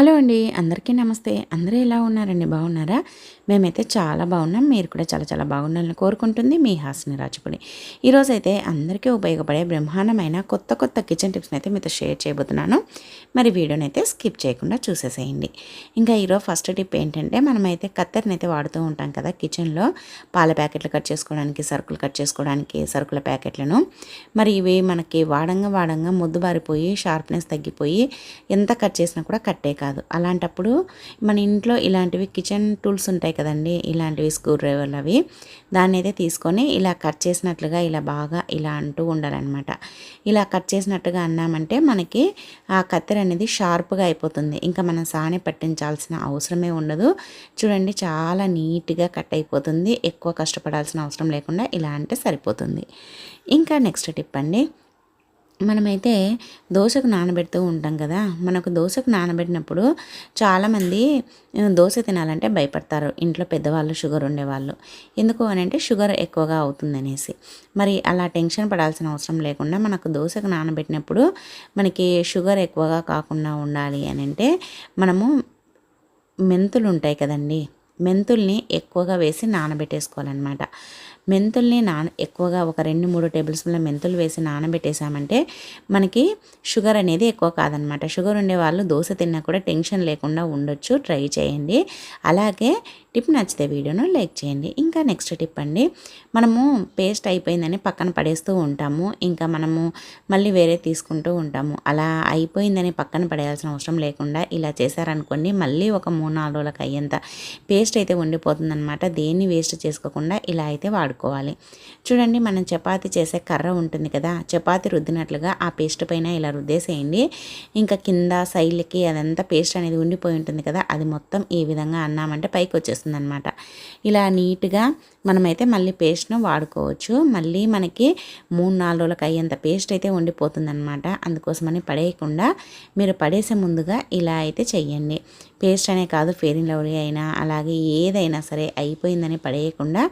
Hello అండి, అందరికీ నమస్తే. అందరూ ఎలా ఉన్నారండి? బాగున్నారా? మేమైతే చాలా బాగున్నాం. మీరు కూడా చాలా చాలా బాగుండాలని కోరుకుంటుంది మీ హాసిని రాజపుడి. ఈరోజైతే అందరికీ ఉపయోగపడే బ్రహ్మాండమైన కొత్త కొత్త కిచెన్ టిప్స్ని అయితే మీతో షేర్ చేయబోతున్నాను. మరి వీడియోని అయితే స్కిప్ చేయకుండా చూసేసేయండి. ఇంకా ఈరోజు ఫస్ట్ టిప్ ఏంటంటే, మనమైతే కత్తెరని అయితే వాడుతూ ఉంటాం కదా కిచెన్లో. పాల ప్యాకెట్లు కట్ చేసుకోవడానికి, సరుకులు కట్ చేసుకోవడానికి, సరుకుల ప్యాకెట్లను. మరి ఇవి మనకి వాడంగా ముద్దుబారిపోయి షార్ప్నెస్ తగ్గిపోయి ఎంత కట్ చేసినా కూడా కట్టే కాదు. అలాంటప్పుడు మన ఇంట్లో ఇలాంటివి కిచెన్ టూల్స్ ఉంటాయి కదండి, ఇలాంటివి స్క్రూ డ్రైవర్లు అవి, దాన్ని అయితే తీసుకొని ఇలా కట్ చేసినట్లుగా ఇలా బాగా ఇలా అంటూ ఉండాలన్నమాట. ఇలా కట్ చేసినట్టుగా అన్నామంటే మనకి ఆ కత్తెర అనేది షార్ప్గా అయిపోతుంది. ఇంకా మనం సాని పట్టించాల్సిన అవసరమే ఉండదు. చూడండి, చాలా నీట్గా కట్ అయిపోతుంది. ఎక్కువ కష్టపడాల్సిన అవసరం లేకుండా ఇలా అంటే సరిపోతుంది. ఇంకా నెక్స్ట్ టిప్ అండి, మనమైతే దోశకు నానబెడుతూ ఉంటాం కదా. మనకు దోశకు నానబెట్టినప్పుడు చాలామంది దోశ తినాలంటే భయపడతారు, ఇంట్లో పెద్దవాళ్ళు, షుగర్ ఉండేవాళ్ళు. ఎందుకు అని అంటే షుగర్ ఎక్కువగా అవుతుందనేసి. మరి అలా టెన్షన్ పడాల్సిన అవసరం లేకుండా మనకు దోశకు నానబెట్టినప్పుడు మనకి షుగర్ ఎక్కువగా కాకుండా ఉండాలి అని అంటే మనము మెంతులు ఉంటాయి కదండి, మెంతుల్ని ఎక్కువగా వేసి నానబెట్టేసుకోవాలన్నమాట. మెంతుల్ని ఎక్కువగా ఒక 2-3 టేబుల్ స్పూన్ల మెంతులు వేసి నానబెట్టేసామంటే మనకి షుగర్ అనేది ఎక్కువ కాదనమాట. షుగర్ ఉండేవాళ్ళు దోశ తిన్నా కూడా టెన్షన్ లేకుండా ఉండొచ్చు. ట్రై చేయండి. అలాగే టిప్ నచ్చితే వీడియోను లైక్ చేయండి. ఇంకా నెక్స్ట్ టిప్ అండి, మనము పేస్ట్ అయిపోయిందని పక్కన పడేస్తూ ఉంటాము. ఇంకా మనము మళ్ళీ వేరే తీసుకుంటూ ఉంటాము. అలా అయిపోయిందని పక్కన పడేయాల్సిన అవసరం లేకుండా ఇలా చేశారనుకోండి, మళ్ళీ ఒక 3-4 రోజులకు అయ్యేంత పేస్ట్ అయితే ఉండిపోతుందన్నమాట. దేన్ని వేస్ట్ చేసుకోకుండా ఇలా అయితే వాడుకోవాలి. చూడండి, మనం చపాతీ చేసే కర్ర ఉంటుంది కదా, చపాతీ రుద్దినట్లుగా ఆ పేస్ట్ పైన ఇలా రుద్దేసేయండి. ఇంకా కింద సైడ్లకి అదంతా పేస్ట్ అనేది ఉండిపోయి ఉంటుంది కదా, అది మొత్తం ఈ విధంగా అన్నామంటే పైకి వచ్చేస్తుంది అనమాట. ఇలా నీట్గా మనమైతే మళ్ళీ పేస్ట్ను వాడుకోవచ్చు. మళ్ళీ మనకి 3-4 రోజులకు అయ్యేంత పేస్ట్ అయితే ఉండిపోతుందన్నమాట. అందుకోసమని పడేయకుండా మీరు పడేసే ముందుగా ఇలా అయితే చెయ్యండి. పేస్ట్ అనే కాదు, ఫెయిర్ అండ్ లవ్లీ అయినా అలాగే ఏదైనా సరే అయిపోయిందని పడేయకుండా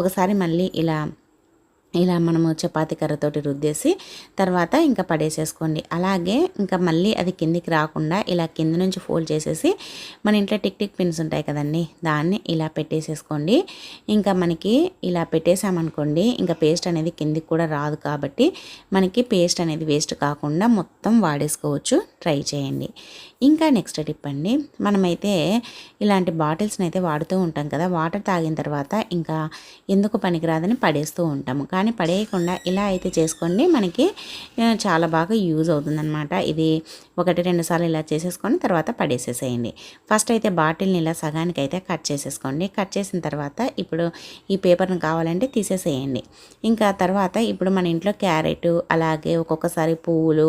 ఒకసారి మళ్ళీ ఇలా మనము చపాతీ కర్రతోటి రుద్దేసి తర్వాత ఇంకా పడేసేసుకోండి. అలాగే ఇంకా మళ్ళీ అది కిందికి రాకుండా ఇలా కింద నుంచి ఫోల్డ్ చేసేసి మన ఇంట్లో టిక్ పిన్స్ ఉంటాయి కదండి, దాన్ని ఇలా పెట్టేసేసుకోండి. ఇంకా మనకి ఇలా పెట్టేసామనుకోండి, ఇంకా పేస్ట్ అనేది కిందికి కూడా రాదు కాబట్టి మనకి పేస్ట్ అనేది వేస్ట్ కాకుండా మొత్తం వాడేసుకోవచ్చు. ట్రై చేయండి. ఇంకా నెక్స్ట్ టిప్ అండి, మనమైతే ఇలాంటి బాటిల్స్ని అయితే వాడుతూ ఉంటాం కదా. వాటర్ తాగిన తర్వాత ఇంకా ఎందుకు పనికిరాదని పడేస్తూ ఉంటాము. కానీ పడేయకుండా ఇలా అయితే చేసుకోండి, మనకి చాలా బాగా యూజ్ అవుతుందన్నమాట. ఇది 1-2 సార్లు ఇలా చేసేసుకొని తర్వాత పడేసేసేయండి. ఫస్ట్ అయితే బాటిల్ని ఇలా సగానికి అయితే కట్ చేసేసుకోండి. కట్ చేసిన తర్వాత ఇప్పుడు ఈ పేపర్ని కావాలంటే తీసేసేయండి. ఇంకా తర్వాత ఇప్పుడు మన ఇంట్లో క్యారెట్ అలాగే ఒక్కొక్కసారి పువ్వులు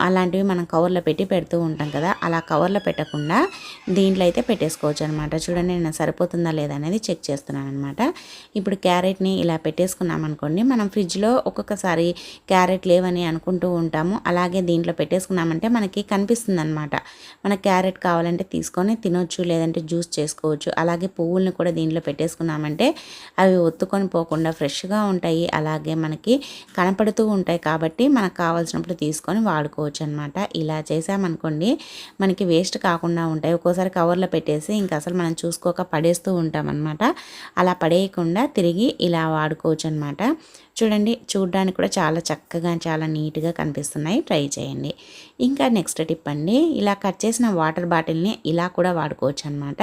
అలాంటివి మనం కవర్లో పెట్టి పెడుతూ ఉంటాం కదా. అలా కవర్లో పెట్టకుండా దీంట్లో అయితే పెట్టేసుకోవచ్చు అనమాట. చూడండి, నేను సరిపోతుందా లేదా అనేది చెక్ చేస్తున్నాను అనమాట. ఇప్పుడు క్యారెట్ని ఇలా పెట్టేసుకున్నామనుకోండి, మనం ఫ్రిడ్జ్లో ఒక్కొక్కసారి క్యారెట్ లేవని అనుకుంటూ ఉంటాము. అలాగే దీంట్లో పెట్టేసుకున్నామంటే మనకి కనిపిస్తుంది అనమాట. మన క్యారెట్ కావాలంటే తీసుకొని తినొచ్చు, లేదంటే జ్యూస్ చేసుకోవచ్చు. అలాగే పువ్వుల్ని కూడా దీంట్లో పెట్టేసుకున్నామంటే అవి ఒత్తుకొని పోకుండా ఫ్రెష్గా ఉంటాయి. అలాగే మనకి కనపడుతూ ఉంటాయి కాబట్టి మనకు కావాల్సినప్పుడు తీసుకొని వాడుకోవచ్చు అనమాట. ఇలా చేసామనుకోండి మనకి వేస్ట్ కాకుండా ఉంటాయి. ఒక్కోసారి కవర్లో పెట్టేసి ఇంకా అసలు మనం చూసుకోక పడేస్తూ ఉంటాం అనమాట. అలా పడేయకుండా తిరిగి ఇలా వాడుకోవచ్చు అనమాట. చూడండి, చూడడానికి కూడా చాలా చక్కగా చాలా నీట్గా కనిపిస్తున్నాయి. ట్రై చేయండి. ఇంకా నెక్స్ట్ టిప్ అండి, ఇలా కట్ చేసిన వాటర్ బాటిల్ని ఇలా కూడా వాడుకోవచ్చు అనమాట.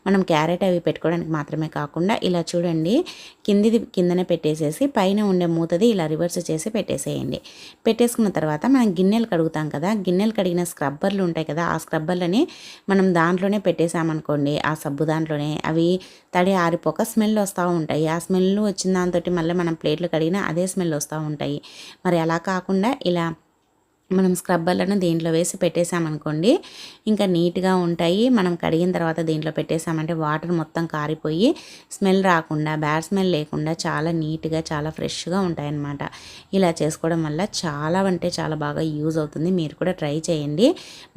మనం క్యారెట్ అవి పెట్టుకోవడానికి మాత్రమే కాకుండా ఇలా చూడండి, కిందనే పెట్టేసేసి పైన ఉండే మూతది ఇలా రివర్స్ చేసి పెట్టేసేయండి. పెట్టేసుకున్న తర్వాత మనం గిన్నెలు కడుగుతాం కదా, గిన్నెలు కడిగిన స్క్రబ్బర్లు ఉంటాయి కదా, ఆ స్క్రబ్బర్లని మనం దాంట్లోనే పెట్టేసామనుకోండి, ఆ సబ్బు దాంట్లోనే అవి తడి ఆరిపోక స్మెల్ వస్తూ ఉంటాయి. ఆ స్మెల్ వచ్చిన దాంతో మళ్ళీ మనం ప్లేట్లు కడిగిన అదే స్మెల్ వస్తూ ఉంటాయి. మరి అలా కాకుండా ఇలా మనం స్క్రబ్బర్లను దీంట్లో వేసి పెట్టేసామనుకోండి, ఇంకా నీట్గా ఉంటాయి. మనం కడిగిన తర్వాత దీంట్లో పెట్టేసామంటే వాటర్ మొత్తం కారిపోయి స్మెల్ రాకుండా, బ్యాడ్ స్మెల్ లేకుండా చాలా నీట్గా చాలా ఫ్రెష్గా ఉంటాయన్నమాట. ఇలా చేసుకోవడం వల్ల చాలా అంటే చాలా బాగా యూజ్ అవుతుంది. మీరు కూడా ట్రై చేయండి.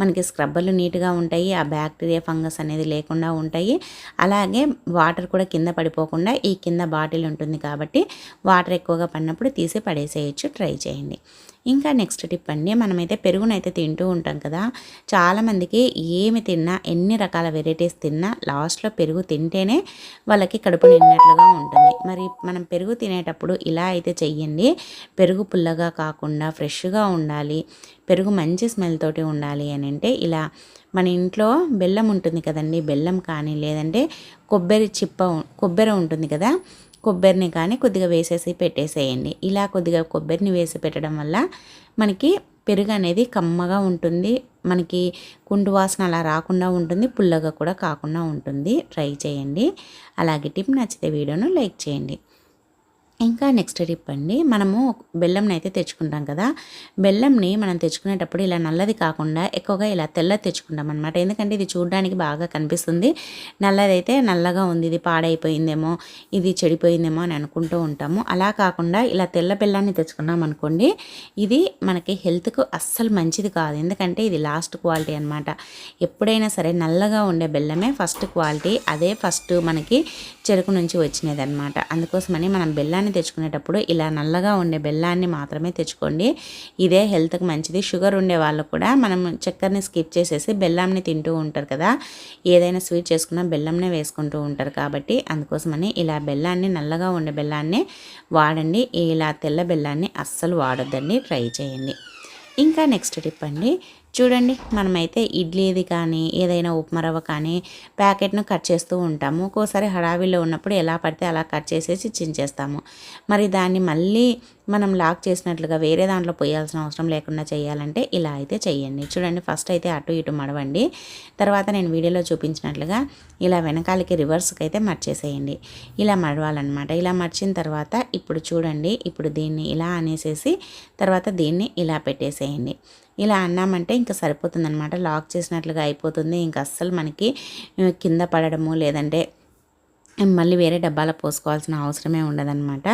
మనకి స్క్రబ్బర్లు నీట్గా ఉంటాయి, ఆ బ్యాక్టీరియా ఫంగస్ అనేది లేకుండా ఉంటాయి. అలాగే వాటర్ కూడా కింద పడిపోకుండా ఈ కింద బాటిల్ ఉంటుంది కాబట్టి వాటర్ ఎక్కువగా పడినప్పుడు తీసి పడేసేయచ్చు. ట్రై చేయండి. ఇంకా నెక్స్ట్ టిప్ అండి, మనమైతే పెరుగునైతే తింటూ ఉంటాం కదా. చాలామందికి ఏమి తిన్నా, ఎన్ని రకాల వెరైటీస్ తిన్నా లాస్ట్లో పెరుగు తింటేనే వాళ్ళకి కడుపు నిండినట్లుగా ఉంటుంది. మరి మనం పెరుగు తినేటప్పుడు ఇలా అయితే చెయ్యండి. పెరుగు పుల్లగా కాకుండా ఫ్రెష్గా ఉండాలి, పెరుగు మంచి స్మెల్ తోటి ఉండాలి అని అంటే ఇలా మన ఇంట్లో బెల్లం ఉంటుంది కదండి, బెల్లం కానీ లేదంటే కొబ్బరి ఉంటుంది కదా, కొబ్బరిని కానీ కొద్దిగా వేసేసి పెట్టేసేయండి. ఇలా కొద్దిగా కొబ్బరిని వేసి పెట్టడం వల్ల మనకి పెరుగు అనేది కమ్మగా ఉంటుంది, మనకి కుండు వాసన అలా రాకుండా ఉంటుంది, పుల్లగా కూడా కాకుండా ఉంటుంది. ట్రై చేయండి. అలాగే టిప్ నచ్చితే వీడియోను లైక్ చేయండి. ఇంకా నెక్స్ట్ టిప్ అండి, మనము బెల్లంని అయితే తెచ్చుకుంటాం కదా. బెల్లంని మనం తెచ్చుకునేటప్పుడు ఇలా నల్లది కాకుండా ఎక్కువగా ఇలా తెల్లది తెచ్చుకుంటాం అనమాట. ఎందుకంటే ఇది చూడడానికి బాగా కనిపిస్తుంది. నల్లదైతే నల్లగా ఉంది, ఇది పాడైపోయిందేమో, ఇది చెడిపోయిందేమో అని అనుకుంటూ ఉంటాము. అలా కాకుండా ఇలా తెల్ల బెల్లాన్ని తెచ్చుకున్నాం అనుకోండి, ఇది మనకి హెల్త్కు అస్సలు మంచిది కాదు. ఎందుకంటే ఇది లాస్ట్ క్వాలిటీ అనమాట. ఎప్పుడైనా సరే నల్లగా ఉండే బెల్లమే ఫస్ట్ క్వాలిటీ, అదే ఫస్ట్ మనకి చెరుకు నుంచి వచ్చినది అనమాట. అందుకోసమని మనం బెల్లాన్ని తెచ్చుకునేటప్పుడు ఇలా నల్లగా ఉండే బెల్లాన్ని మాత్రమే తెచ్చుకోండి. ఇదే హెల్త్కి మంచిది. షుగర్ ఉండే వాళ్ళు కూడా మనం చక్కెరని స్కిప్ చేసేసి బెల్లాన్ని తింటూ ఉంటారు కదా, ఏదైనా స్వీట్ చేసుకున్నా బెల్లంనే వేసుకుంటూ ఉంటారు. కాబట్టి అందుకోసమని ఇలా బెల్లాన్ని, నల్లగా ఉండే బెల్లాన్ని వాడండి. ఇలా తెల్ల బెల్లాన్ని అస్సలు వాడొద్దండి. ట్రై చేయండి. ఇంకా నెక్స్ట్ టిప్ అండి, చూడండి మనమైతే ఇడ్లీది కానీ ఏదైనా ఉప్మా రవ్వ కానీ ప్యాకెట్ను కట్ చేస్తూ ఉంటాము. ఒక్కోసారి హడావిలో ఉన్నప్పుడు ఎలా పడితే అలా కట్ చేసేసి చించేస్తాము. మరి దాన్ని మళ్ళీ మనం లాక్ చేసినట్లుగా వేరే దాంట్లో పోయాల్సిన అవసరం లేకుండా చేయాలంటే ఇలా అయితే చేయండి. చూడండి, ఫస్ట్ అయితే అటు ఇటు మడవండి. తర్వాత నేను వీడియోలో చూపించినట్లుగా ఇలా వెనకాలకి రివర్స్కి అయితే మర్చేసేయండి. ఇలా మడవాలన్నమాట. ఇలా మర్చిన తర్వాత ఇప్పుడు చూడండి, ఇప్పుడు దీన్ని ఇలా అనేసేసి తర్వాత దీన్ని ఇలా పెట్టేసేయండి. ఇలా అన్నామంటే ఇంకా సరిపోతుందన్నమాట. లాక్ చేసినట్లుగా అయిపోతుంది. ఇంకా అస్సలు మనకి కింద పడడము లేదంటే మళ్ళీ వేరే డబ్బాలో పోసుకోవాల్సిన అవసరమే ఉండదన్నమాట.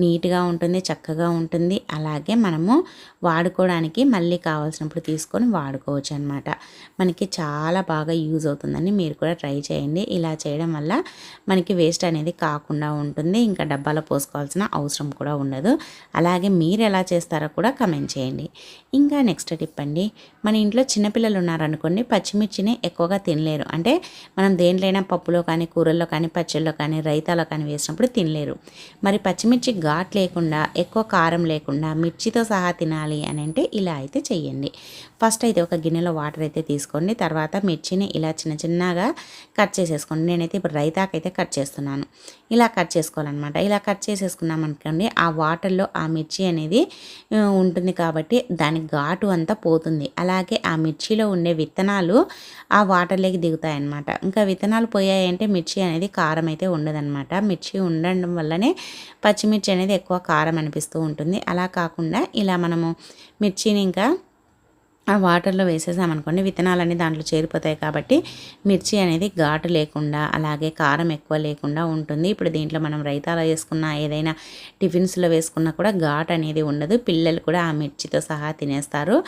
నీట్గా ఉంటుంది, చక్కగా ఉంటుంది. అలాగే మనము వాడుకోవడానికి మళ్ళీ కావాల్సినప్పుడు తీసుకొని వాడుకోవచ్చు అనమాట. మనకి చాలా బాగా యూజ్ అవుతుందని మీరు కూడా ట్రై చేయండి. ఇలా చేయడం వల్ల మనకి వేస్ట్ అనేది కాకుండా ఉంటుంది, ఇంకా డబ్బాలో పోసుకోవాల్సిన అవసరం కూడా ఉండదు. అలాగే మీరు ఎలా చేస్తారో కూడా కమెంట్ చేయండి. ఇంకా నెక్స్ట్ టిప్ అండి, మన ఇంట్లో చిన్నపిల్లలు ఉన్నారనుకోండి, పచ్చిమిర్చిని ఎక్కువగా తినలేరు. అంటే మనం దేంట్లైనా పప్పులో కానీ కూరల్లో కానీ పచ్చళ్ళలో కానీ రైతాలో కానీ వేసినప్పుడు తినలేరు. మరి పచ్చిమిర్చి ఘాట్ లేకుండా, ఎక్కువ కారం లేకుండా మిర్చితో సహా తినాలి అని అంటే ఇలా అయితే చెయ్యండి. ఫస్ట్ అయితే ఒక గిన్నెలో వాటర్ అయితే తీసుకోండి. తర్వాత మిర్చిని ఇలా చిన్న చిన్నగా కట్ చేసేసుకోండి. నేనైతే ఇప్పుడు రైతాకైతే కట్ చేస్తున్నాను. ఇలా కట్ చేసుకోవాలన్నమాట. ఇలా కట్ చేసేసుకున్నాం అనుకోండి, ఆ వాటర్లో ఆ మిర్చి అనేది ఉంటుంది కాబట్టి దాని ఘాటు అంతా పోతుంది. అలాగే ఆ మిర్చిలో ఉండే విత్తనాలు ఆ వాటర్లోకి దిగుతాయన్నమాట. ఇంకా విత్తనాలు పోయాయంటే మిర్చి అనేది కారం అయితే ఉండదన్నమాట. మిర్చి ఉండడం వల్లనే పచ్చిమిర్చి అనేది ఎక్కువ కారం అనిపిస్తూ ఉంటుంది. అలా కాకుండా ఇలా మనము మిర్చిని ఇంకా ఆ వాటర్లో వేసేసామనుకోండి, విత్తనాలన్నీ దాంట్లో చేరిపోతాయి కాబట్టి మిర్చి అనేది ఘాటు లేకుండా అలాగే కారం ఎక్కువ లేకుండా ఉంటుంది. ఇప్పుడు దీంట్లో మనం రైతాలో వేసుకున్న ఏదైనా టిఫిన్స్లో వేసుకున్నా కూడా ఘాటు అనేది ఉండదు. పిల్లలు కూడా ఆ మిర్చితో సహా తినేస్తారు.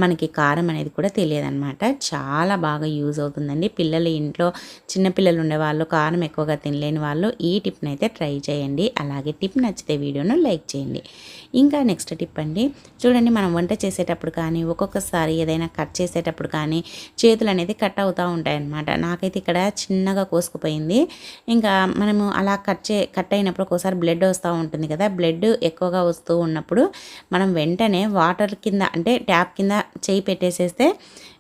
మనకి కారం అనేది కూడా తెలియదన్నమాట. చాలా బాగా యూజ్ అవుతుందండి. పిల్లలు ఇంట్లో చిన్నపిల్లలు ఉండేవాళ్ళు, కారం ఎక్కువగా తినలేని వాళ్ళు ఈ టిప్ని అయితే ట్రై చేయండి. అలాగే టిప్ నచ్చితే వీడియోను లైక్ చేయండి. ఇంకా నెక్స్ట్ టిప్ అండి, చూడండి మనం వంట చేసేటప్పుడు కానీ ఒక్కొక్కసారి ఏదైనా కట్ చేసేటప్పుడు కానీ చేతులు అనేది కట్ అవుతూ ఉంటాయన్నమాట. నాకైతే ఇక్కడ చిన్నగా కోసుకుపోయింది. ఇంకా మనము అలా కట్ అయినప్పుడు ఒక్కోసారి బ్లడ్ వస్తూ ఉంటుంది కదా. బ్లడ్ ఎక్కువగా వస్తూ ఉన్నప్పుడు మనం వెంటనే వాటర్ కింద అంటే ట్యాప్ కింద చేయి పెట్టేసేస్తే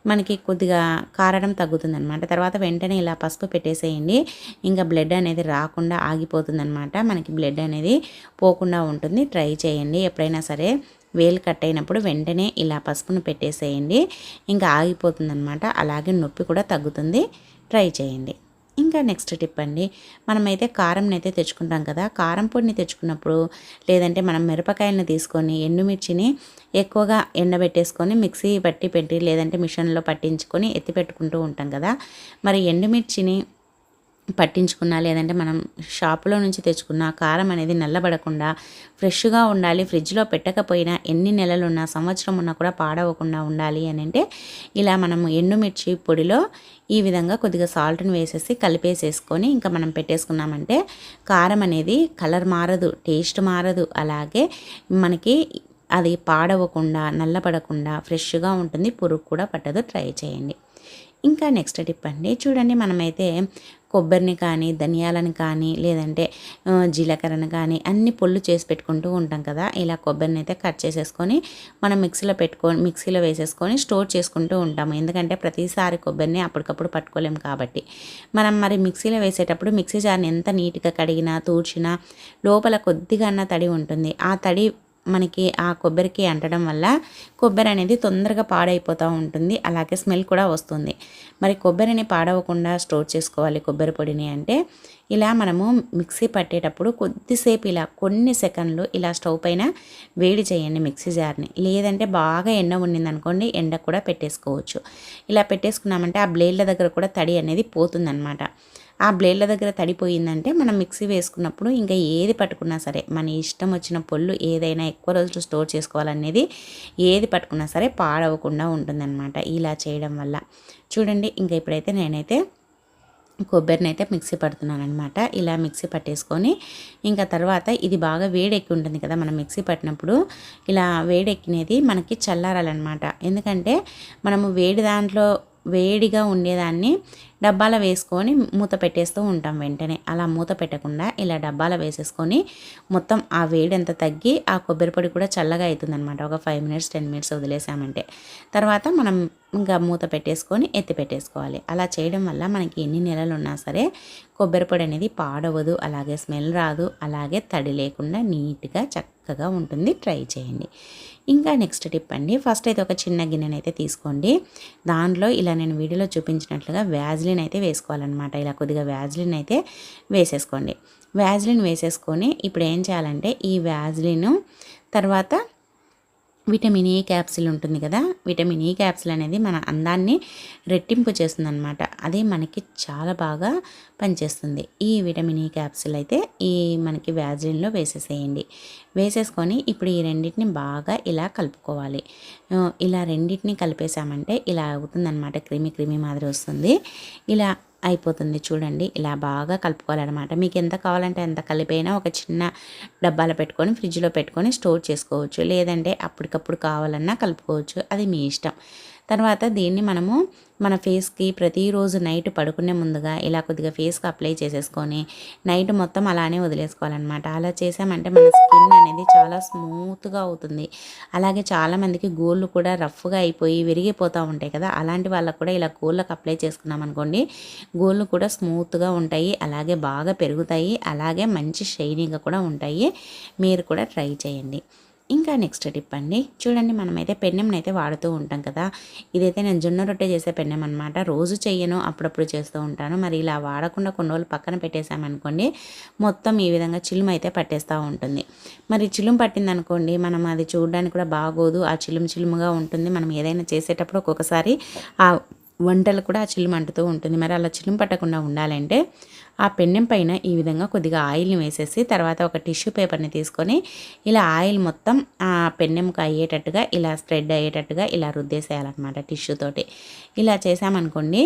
మనకి కొద్దిగా కారడం తగ్గుతుందనమాట. తర్వాత వెంటనే ఇలా పసుపు పెట్టేసేయండి. ఇంకా బ్లడ్ అనేది రాకుండా ఆగిపోతుందనమాట. మనకి బ్లడ్ అనేది పోకుండా ఉంటుంది. ట్రై చేయండి. ఎప్పుడైనా సరే వేలు కట్ అయినప్పుడు వెంటనే ఇలా పసుపును పెట్టేసేయండి. ఇంకా ఆగిపోతుందనమాట. అలాగే నొప్పి కూడా తగ్గుతుంది. ట్రై చేయండి. ఇంకా నెక్స్ట్ టిప్ అండి, మనమైతే కారంని అయితే తెచ్చుకుంటాం కదా. కారం పొడిని తెచ్చుకున్నప్పుడు లేదంటే మనం మిరపకాయలను తీసుకొని ఎండుమిర్చిని ఎక్కువగా ఎండబెట్టేసుకొని మిక్సీ పెట్టి లేదంటే మిషన్లో పట్టించుకొని ఎత్తి పెట్టుకుంటూ ఉంటాం కదా. మరి ఎండుమిర్చిని పట్టించుకున్నా లేదంటే మనం షాపులో నుంచి తెచ్చుకున్న కారం అనేది నల్లబడకుండా ఫ్రెష్గా ఉండాలి. ఫ్రిడ్జ్లో పెట్టకపోయినా ఎన్ని నెలలున్నా సంవత్సరం ఉన్నా కూడా పాడవకుండా ఉండాలి అని అంటే ఇలా మనము ఎండుమిర్చి పొడిలో ఈ విధంగా కొద్దిగా సాల్ట్ని వేసేసి కలిపేసేసుకొని ఇంకా మనం పెట్టేసుకున్నామంటే కారం అనేది కలర్ మారదు, టేస్ట్ మారదు. అలాగే మనకి అది పాడవకుండా నల్లపడకుండా ఫ్రెష్గా ఉంటుంది, పురుగు కూడా పట్టదు. ట్రై చేయండి. ఇంకా నెక్స్ట్ టిప్ అండి, చూడండి మనమైతే కొబ్బరిని కానీ ధనియాలను కానీ లేదంటే జీలకర్రను కానీ అన్ని పొళ్ళు చేసి పెట్టుకుంటూ ఉంటాం కదా. ఇలా కొబ్బరిని అయితే కట్ చేసేసుకొని మనం మిక్సీలో వేసేసుకొని స్టోర్ చేసుకుంటూ ఉంటాము. ఎందుకంటే ప్రతిసారి కొబ్బరిని అప్పటికప్పుడు పట్టుకోలేము కాబట్టి. మనం మరి మిక్సీలో వేసేటప్పుడు మిక్సీ జార్ని ఎంత నీట్గా కడిగినా తూడ్చినా లోపల కొద్దిగా అన్న తడి ఉంటుంది. ఆ తడి మనకి ఆ కొబ్బరికి అంటడం వల్ల కొబ్బరి అనేది తొందరగా పాడైపోతూ ఉంటుంది, అలాగే స్మెల్ కూడా వస్తుంది. మరి కొబ్బరిని పాడవకుండా స్టోర్ చేసుకోవాలి కొబ్బరి పొడిని అంటే ఇలా మనము మిక్సీ పట్టేటప్పుడు కొద్దిసేపు ఇలా కొన్ని సెకండ్లు ఇలా స్టవ్ పైన వేడి చేయండి మిక్సీ జార్ని. లేదంటే బాగా ఎండ ఉండిందనుకోండి, ఎండ కూడా పెట్టేసుకోవచ్చు. ఇలా పెట్టేసుకున్నామంటే ఆ బ్లేడ్ల దగ్గర కూడా తడి అనేది పోతుందన్నమాట. ఆ బ్లేడ్ల దగ్గర తడిపోయిందంటే మనం మిక్సీ వేసుకున్నప్పుడు ఇంకా ఏది పట్టుకున్నా సరే మన ఇష్టం వచ్చిన పొళ్ళు ఏదైనా ఎక్కువ రోజులు స్టోర్ చేసుకోవాలనేది ఏది పట్టుకున్నా సరే పాడవకుండా ఉంటుందన్నమాట ఇలా చేయడం వల్ల. చూడండి ఇంకా ఇప్పుడైతే నేనైతే కొబ్బరిని అయితే మిక్సీ పడుతున్నాను అనమాట. ఇలా మిక్సీ పట్టేసుకొని ఇంకా తర్వాత ఇది బాగా వేడెక్కి ఉంటుంది కదా మనం మిక్సీ పట్టినప్పుడు, ఇలా వేడెక్కినది మనకి చల్లారాలన్నమాట. ఎందుకంటే మనము వేడిగా ఉండేదాన్ని డబ్బాలో వేసుకొని మూత పెట్టేస్తూ ఉంటాం వెంటనే. అలా మూత పెట్టకుండా ఇలా డబ్బాలో వేసేసుకొని మొత్తం ఆ వేడి అంతా తగ్గి ఆ కొబ్బరి పొడి కూడా చల్లగా అవుతుందన్నమాట. ఒక 5 మినిట్స్ 10 మినిట్స్ వదిలేసామంటే తర్వాత మనం ఇంకా మూత పెట్టేసుకొని ఎత్తి పెట్టేసుకోవాలి. అలా చేయడం వల్ల మనకి ఎన్ని నెలలు ఉన్నా సరే కొబ్బరి పొడి అనేది పాడవదు, అలాగే స్మెల్ రాదు, అలాగే తడి లేకుండా నీట్గా చక్కగా ఉంటుంది. ట్రై చేయండి. ఇంకా నెక్స్ట్ టిప్ అండి, ఫస్ట్ అయితే ఒక చిన్న గిన్నెనైతే తీసుకోండి. దాంట్లో ఇలా నేను వీడియోలో చూపించినట్లుగా వ్యాజ్లిన్ అయితే వేసుకోవాలన్నమాట. ఇలా కొద్దిగా వ్యాజ్లిన్ అయితే వేసేసుకోండి. వ్యాజ్లిన్ వేసేసుకొని ఇప్పుడు ఏం చేయాలంటే ఈ వ్యాజ్లిన్ తర్వాత విటమిన్ ఈ క్యాప్సిల్ ఉంటుంది కదా, విటమిన్ ఈ క్యాప్సిల్ అనేది మన అందాన్ని రెట్టింపు చేస్తుంది అనమాట. అది మనకి చాలా బాగా పనిచేస్తుంది. ఈ విటమిన్ ఈ క్యాప్సిల్ అయితే ఈ మనకి వ్యాజిన్లో వేసేసేయండి. వేసేసుకొని ఇప్పుడు ఈ రెండింటిని బాగా ఇలా కలుపుకోవాలి. ఇలా రెండింటిని కలిపేసామంటే ఇలా అవుతుందన్నమాట, క్రీమీ మాదిరి వస్తుంది. ఇలా అయిపోతుంది చూడండి. ఇలా బాగా కలుపుకోవాలన్నమాట. మీకు ఎంత కావాలంటే అంత కలిపైనా ఒక చిన్న డబ్బాలో పెట్టుకొని ఫ్రిడ్జ్లో పెట్టుకొని స్టోర్ చేసుకోవచ్చు, లేదంటే అప్పటికప్పుడు కావాలన్నా కలుపుకోవచ్చు, అది మీ ఇష్టం. తర్వాత దీన్ని మనము మన ఫేస్కి ప్రతిరోజు నైట్ పడుకునే ముందుగా ఇలా కొద్దిగా ఫేస్కి అప్లై చేసేసుకొని నైట్ మొత్తం అలానే వదిలేసుకోవాలన్నమాట. అలా చేసామంటే మన స్కిన్ అనేది చాలా స్మూత్గా అవుతుంది. అలాగే చాలామందికి గోళ్ళు కూడా రఫ్గా అయిపోయి విరిగిపోతూ ఉంటాయి కదా, అలాంటి వాళ్ళకు కూడా ఇలా గోళ్ళకు అప్లై చేసుకున్నాం అనుకోండి, గోళ్ళు కూడా స్మూత్గా ఉంటాయి, అలాగే బాగా పెరుగుతాయి, అలాగే మంచి షైనింగ్గా కూడా ఉంటాయి. మీరు కూడా ట్రై చేయండి. ఇంకా నెక్స్ట్ టిప్ అండి, చూడండి మనమైతే పెన్నెంనైతే వాడుతూ ఉంటాం కదా. ఇదైతే నేను జొన్న రొట్టె చేసే పెన్నెం అనమాట. రోజు చెయ్యను, అప్పుడప్పుడు చేస్తూ ఉంటాను. మరి ఇలా వాడకుండా కొన్ని రోజులు పక్కన పెట్టేసామనుకోండి, మొత్తం ఈ విధంగా చిలుము అయితే పట్టేస్తూ ఉంటుంది. మరి చిలుము పట్టిందనుకోండి, మనం అది చూడడానికి కూడా బాగోదు, ఆ చిలుముగా ఉంటుంది. మనం ఏదైనా చేసేటప్పుడు ఒక్కొక్కసారి ఆ వంటలు కూడా ఆ చిలుము అంటుతూ ఉంటుంది. మరి అలా చిలుము పట్టకుండా ఉండాలంటే ఆ పెన్నెం పైన ఈ విధంగా కొద్దిగా ఆయిల్ని వేసేసి తర్వాత ఒక టిష్యూ పేపర్ని తీసుకొని ఇలా ఆయిల్ మొత్తం ఆ పెన్నెంకి అయ్యేటట్టుగా ఇలా స్ప్రెడ్ అయ్యేటట్టుగా ఇలా రుద్దేసేయాలన్నమాట టిష్యూ తోటి. ఇలా చేసామనుకోండి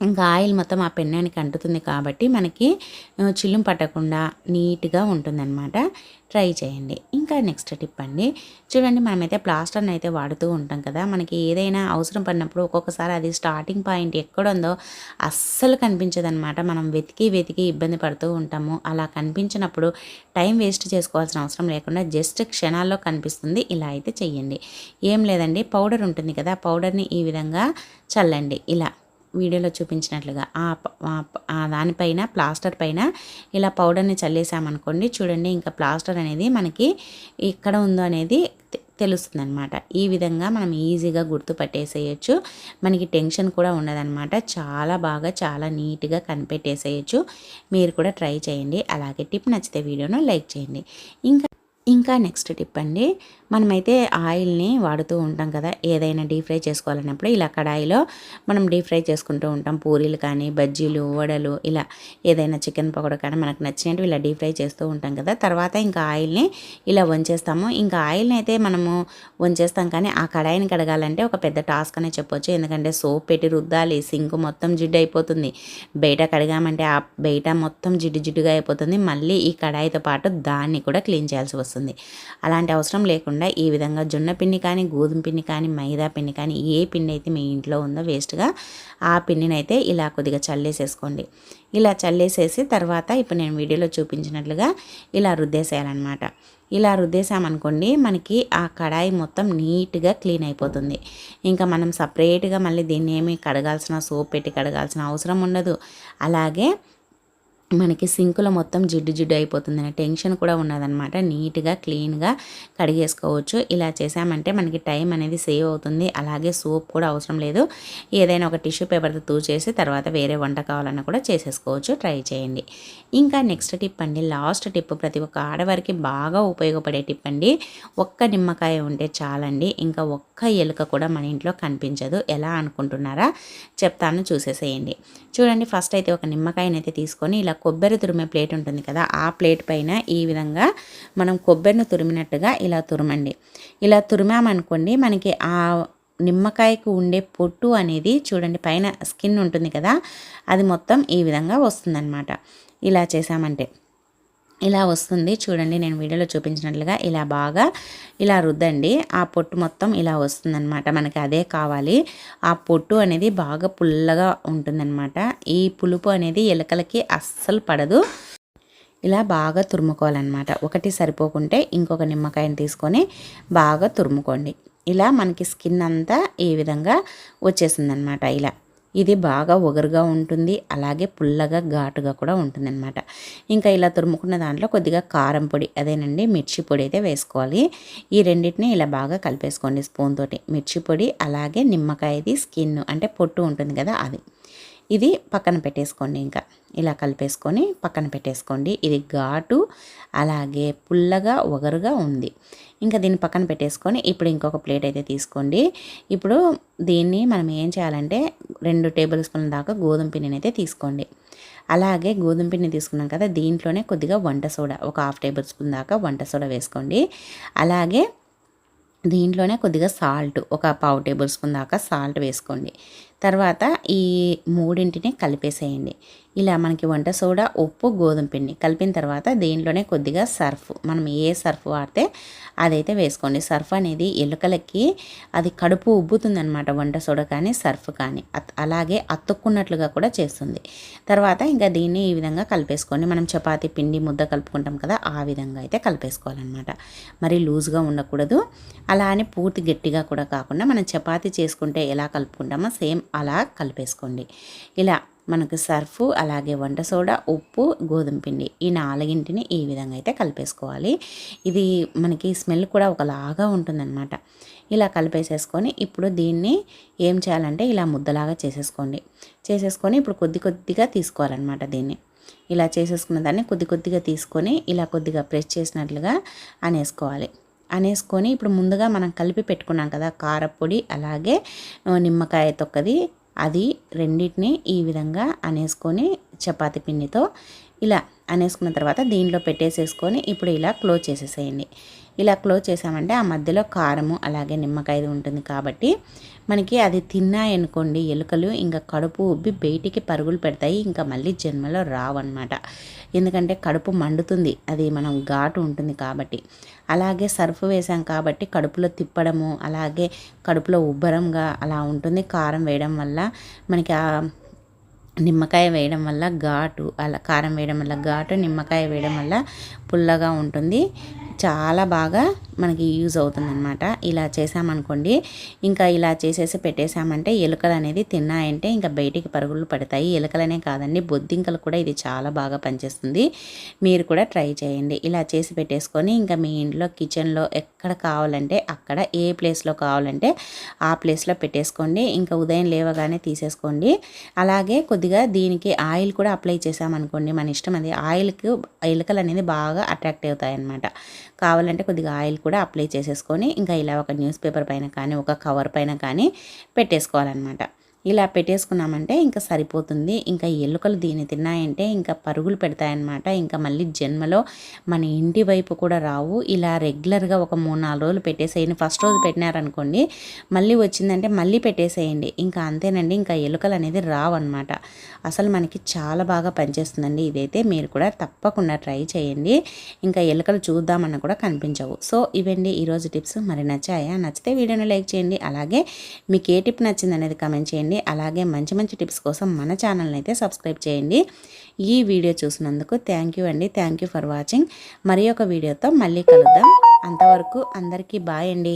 ఇంకా ఆయిల్ మొత్తం ఆ పెన్నానికి అంటుతుంది కాబట్టి మనకి చిల్లుం పట్టకుండా నీట్గా ఉంటుందన్నమాట. ట్రై చేయండి. ఇంకా నెక్స్ట్ టిప్ అండి, చూడండి మనమైతే ప్లాస్టర్ని అయితే వాడుతూ ఉంటాం కదా. మనకి ఏదైనా అవసరం పడినప్పుడు ఒక్కొక్కసారి అది స్టార్టింగ్ పాయింట్ ఎక్కడుందో అస్సలు కనిపించదనమాట. మనం వెతికి ఇబ్బంది పడుతూ ఉంటాము. అలా కనిపించినప్పుడు టైం వేస్ట్ చేసుకోవాల్సిన అవసరం లేకుండా జస్ట్ క్షణాల్లో కనిపిస్తుంది. ఇలా అయితే చెయ్యండి. ఏం లేదండి, పౌడర్ ఉంటుంది కదా, పౌడర్ని ఈ విధంగా చల్లండి. ఇలా వీడియోలో చూపించినట్లుగా ఆ దానిపైన ప్లాస్టర్ పైన ఇలా పౌడర్ని చల్లేసామనుకోండి, చూడండి ఇంకా ప్లాస్టర్ అనేది మనకి ఎక్కడ ఉందో అనేది తెలుస్తుంది అనమాట. ఈ విధంగా మనం ఈజీగా గుర్తుపట్టేసేయచ్చు. మనకి టెన్షన్ కూడా ఉండదన్నమాట. చాలా బాగా చాలా నీట్గా కనిపెట్టేసేయచ్చు. మీరు కూడా ట్రై చేయండి. అలాగే టిప్ నచ్చితే వీడియోను లైక్ చేయండి. ఇంకా నెక్స్ట్ టిప్ అండి, మనమైతే ఆయిల్ని వాడుతూ ఉంటాం కదా, ఏదైనా డీప్ ఫ్రై చేసుకోవాలన్నప్పుడు ఇలా కడాయిలో మనం డీప్ ఫ్రై చేసుకుంటూ ఉంటాం. పూరీలు కానీ బజ్జీలు వడలు ఇలా ఏదైనా చికెన్ పకోడా కానీ మనకు నచ్చినట్టు ఇలా డీప్ ఫ్రై చేస్తూ ఉంటాం కదా. తర్వాత ఇంకా ఆయిల్ని ఇలా వంచేస్తాము. ఇంకా ఆయిల్ని అయితే మనము వంచేస్తాం, కానీ ఆ కడాయిని కడగాలంటే ఒక పెద్ద టాస్క్ అనే చెప్పొచ్చు. ఎందుకంటే సోప్ పెట్టి రుద్దాలి, సింక్ మొత్తం జిడ్డు అయిపోతుంది. బయట కడిగామంటే ఆ బయట మొత్తం జిడ్డుగా అయిపోతుంది. మళ్ళీ ఈ కడాయితో పాటు దాన్ని కూడా క్లీన్ చేయాల్సి వస్తుంది. వస్తుంది. అలాంటి అవసరం లేకుండా ఈ విధంగా జొన్న పిండి కానీ, గోధుమ పిండి కానీ, మైదా పిండి కానీ, ఏ పిండి అయితే మీ ఇంట్లో ఉందో వేస్ట్గా ఆ పిండిని అయితే ఇలా కొద్దిగా చల్లేసేసుకోండి. ఇలా చల్లేసేసి తర్వాత ఇప్పుడు నేను వీడియోలో చూపించినట్లుగా ఇలా రుద్దేసేయాలన్నమాట. ఇలా రుద్దేసామనుకోండి మనకి ఆ కడాయి మొత్తం నీట్గా క్లీన్ అయిపోతుంది. ఇంకా మనం సపరేట్గా మళ్ళీ దీన్ని ఏమి కడగాల్సిన, సోప్ పెట్టి కడగాల్సిన అవసరం ఉండదు. అలాగే మనకి సింకులో మొత్తం జిడ్డు జిడ్డు అయిపోతుందనే టెన్షన్ కూడా ఉన్నదనమాట. నీట్గా క్లీన్గా కడిగేసుకోవచ్చు. ఇలా చేసామంటే మనకి టైం అనేది సేవ్ అవుతుంది. అలాగే సోప్ కూడా అవసరం లేదు. ఏదైనా ఒక టిష్యూ పేపర్తో తూచేసి తర్వాత వేరే వంట కావాలన్నా కూడా చేసేసుకోవచ్చు. ట్రై చేయండి. ఇంకా నెక్స్ట్ టిప్ అండి, లాస్ట్ టిప్, ప్రతి ఒక్క ఆడవారికి బాగా ఉపయోగపడే టిప్ అండి. ఒక్క నిమ్మకాయ ఉంటే చాలండి, ఇంకా ఒక్క ఎలుక కూడా మన ఇంట్లో కనిపించదు. ఎలా అనుకుంటున్నారా? చెప్తాను, చూసేసేయండి. చూడండి, ఫస్ట్ అయితే ఒక నిమ్మకాయనైతే తీసుకొని ఇలా కొబ్బరి తురిమే ప్లేట్ ఉంటుంది కదా, ఆ ప్లేట్ పైన ఈ విధంగా మనం కొబ్బరిని తురిమినట్టుగా ఇలా తురమండి. ఇలా తురిమామనుకోండి మనకి ఆ నిమ్మకాయకు ఉండే పొట్టు అనేది చూడండి, పైన స్కిన్ ఉంటుంది కదా, అది మొత్తం ఈ విధంగా వస్తుందన్నమాట. ఇలా చేసామంటే ఇలా వస్తుంది. చూడండి, నేను వీడియోలో చూపించినట్లుగా ఇలా బాగా ఇలా రుద్దండి. ఆ పొట్టు మొత్తం ఇలా వస్తుందన్నమాట. మనకి అదే కావాలి. ఆ పొట్టు అనేది బాగా పుల్లగా ఉంటుందన్నమాట. ఈ పులుపు అనేది ఎలుకలకి అస్సలు పడదు. ఇలా బాగా తురుముకోవాలన్నమాట. ఒకటి సరిపోకుంటే ఇంకొక నిమ్మకాయని తీసుకొని బాగా తురుముకోండి. ఇలా మనకి స్కిన్ అంతా ఈ విధంగా వచ్చేసిందనమాట. ఇలా ఇది బాగా ఒగరుగా ఉంటుంది, అలాగే పుల్లగా ఘాటుగా కూడా ఉంటుందన్నమాట. ఇంకా ఇలా తురుముకున్న దాంట్లో కొద్దిగా కారం పొడి, అదేనండి మిర్చి పొడి అయితే వేసుకోవాలి. ఈ రెండింటిని ఇలా బాగా కలిపేసుకోండి స్పూన్ తోటి. మిర్చి పొడి అలాగే నిమ్మకాయది స్కిన్ అంటే పొట్టు ఉంటుంది కదా, అది ఇది పక్కన పెట్టేసుకోండి. ఇంకా ఇలా కలిపేసుకొని పక్కన పెట్టేసుకోండి. ఇది ఘాటు అలాగే పుల్లగా ఒగరుగా ఉంది. ఇంకా దీన్ని పక్కన పెట్టేసుకొని ఇప్పుడు ఇంకొక ప్లేట్ అయితే తీసుకోండి. ఇప్పుడు దీన్ని మనం ఏం చేయాలంటే 2 టేబుల్ స్పూన్ల దాకా గోధుమ పిండిని అయితే తీసుకోండి. అలాగే గోధుమ పిండిని తీసుకున్నాం కదా, దీంట్లోనే కొద్దిగా వంట సోడా, ఒక 1/2 టేబుల్ స్పూన్ దాకా వంట సోడా వేసుకోండి. అలాగే దీంట్లోనే కొద్దిగా సాల్ట్, ఒక 1/2 టేబుల్ స్పూన్ దాకా సాల్ట్ వేసుకోండి. తర్వాత ఈ మూడింటిని కలిపేసేయండి. ఇలా మనకి వంట సోడా, ఉప్పు, గోధుమ పిండి కలిపిన తర్వాత దీంట్లోనే కొద్దిగా సర్ఫ్, మనం ఏ సర్ఫ్ వాడితే అదైతే వేసుకోండి. సర్ఫ్ అనేది ఎలుకలకి అది కడుపు ఉబ్బుతుందనమాట, వంట సోడా కానీ సర్ఫ్ కానీ, అలాగే అతుక్కున్నట్లుగా కూడా చేస్తుంది. తర్వాత ఇంకా దీన్ని ఈ విధంగా కలిపేసుకోండి. మనం చపాతీ పిండి ముద్ద కలుపుకుంటాం కదా, ఆ విధంగా అయితే కలిపేసుకోవాలన్నమాట. మరి లూజ్గా ఉండకూడదు, అలా అని పూర్తి గట్టిగా కూడా కాకుండా మనం చపాతీ చేసుకుంటే ఎలా కలుపుకుంటామో సేమ్ అలా కలిపేసుకోండి. ఇలా మనకు సర్ఫ్ అలాగే వంట సోడా, ఉప్పు, గోధుమ పిండి ఈ 4ంటిని ఈ విధంగా అయితే కలిపేసుకోవాలి. ఇది మనకి స్మెల్ కూడా ఒకలాగా ఉంటుందన్నమాట. ఇలా కలిపేసేసుకొని ఇప్పుడు దీన్ని ఏం చేయాలంటే ఇలా ముద్దలాగా చేసేసుకొని ఇప్పుడు కొద్దిగా తీసుకోవాలన్నమాట. దీన్ని ఇలా చేసేసుకున్న దాన్ని కొద్దిగా తీసుకొని ఇలా కొద్దిగా ప్రెస్ చేసినట్లుగా అనేసుకొని ఇప్పుడు ముందుగా మనం కలిపి పెట్టుకున్నాం కదా కారపొడి అలాగే నిమ్మకాయ తొక్కది, అది రెండింటిని ఈ విధంగా అనేసుకొని చపాతీ పిండితో ఇలా అనేసుకున్న తర్వాత దీంట్లో పెట్టేసేసుకొని ఇప్పుడు ఇలా క్లోజ్ చేసేసేయండి. ఇలా క్లోజ్ చేసామంటే ఆ మధ్యలో కారము అలాగే నిమ్మకాయది ఉంటుంది కాబట్టి మనకి అది తిన్నాయనుకోండి ఎలుకలు ఇంకా కడుపు ఉబ్బి బయటికి పరుగులు పెడతాయి, ఇంకా మళ్ళీ జన్మలో రావన్నమాట. ఎందుకంటే కడుపు మండుతుంది, అది మనం ఘాటు ఉంటుంది కాబట్టి. అలాగే సర్ఫ్ వేసాం కాబట్టి కడుపులో తిప్పడము అలాగే కడుపులో ఉబ్బరంగా అలా ఉంటుంది. కారం వేయడం వల్ల మనకి నిమ్మకాయ వేయడం వల్ల ఘాటు, అలా కారం వేయడం వల్ల ఘాటు, నిమ్మకాయ వేయడం వల్ల పుల్లగా ఉంటుంది. చాలా బాగా మనకి యూజ్ అవుతుందన్నమాట. ఇలా చేసామనుకోండి, ఇంకా ఇలా చేసేసి పెట్టేసామంటే ఎలుకలు అనేది తిన్నాయంటే ఇంకా బయటికి పరుగులు పడతాయి. ఎలుకలనే కాదండి, బొద్దింకలు కూడా ఇది చాలా బాగా పనిచేస్తుంది. మీరు కూడా ట్రై చేయండి. ఇలా చేసి పెట్టేసుకొని ఇంకా మీ ఇంట్లో కిచెన్లో ఎక్కడ కావాలంటే అక్కడ, ఏ ప్లేస్లో కావాలంటే ఆ ప్లేస్లో పెట్టేసుకోండి. ఇంకా ఉదయం లేవగానే తీసేసుకోండి. అలాగే కొద్దిగా దీనికి ఆయిల్ కూడా అప్లై చేసామనుకోండి, మన ఇష్టం, అది ఆయిల్కి ఎలుకలు అనేది బాగా అట్రాక్ట్ అవుతాయి అన్నమాట. కావాలంటే కొద్దిగా ఆయిల్ కూడా అప్లై చేసేసుకొని ఇంకా ఇలా ఒక న్యూస్ పేపర్ పైన కానీ ఒక కవర్ పైన కానీ పెట్టేసుకోవాలన్నమాట. ఇలా పెట్టేసుకున్నామంటే ఇంకా సరిపోతుంది. ఇంకా ఎలుకలు దీన్ని తిన్నాయంటే ఇంకా పరుగులు పెడతాయన్నమాట. ఇంకా మళ్ళీ జన్మలో మన ఇంటి వైపు కూడా రావు. ఇలా రెగ్యులర్గా ఒక 3-4 రోజులు పెట్టేసేయండి. ఫస్ట్ రోజు పెట్టినారనుకోండి, మళ్ళీ వచ్చిందంటే మళ్ళీ పెట్టేసేయండి. ఇంకా అంతేనండి, ఇంకా ఎలుకలు అనేది రావన్నమాట. అసలు మనకి చాలా బాగా పనిచేస్తుందండి ఇదైతే. మీరు కూడా తప్పకుండా ట్రై చేయండి. ఇంకా ఎలుకలు చూద్దామన్నా కూడా కనిపించవు. సో ఇవండి ఈరోజు టిప్స్. మరి నచ్చాయా? నచ్చితే వీడియోని లైక్ చేయండి. అలాగే మీకు ఏ టిప్ నచ్చింది అనేది కామెంట్ చేయండి. అలాగే మంచి మంచి టిప్స్ కోసం మన ఛానల్ని అయితే సబ్స్క్రైబ్ చేయండి. ఈ వీడియో చూసినందుకు థ్యాంక్ యూ అండి. Thank you for watching. మరి ఒక వీడియోతో మళ్ళీ కలుద్దాం. అంతవరకు అందరికీ బాయ్ అండి.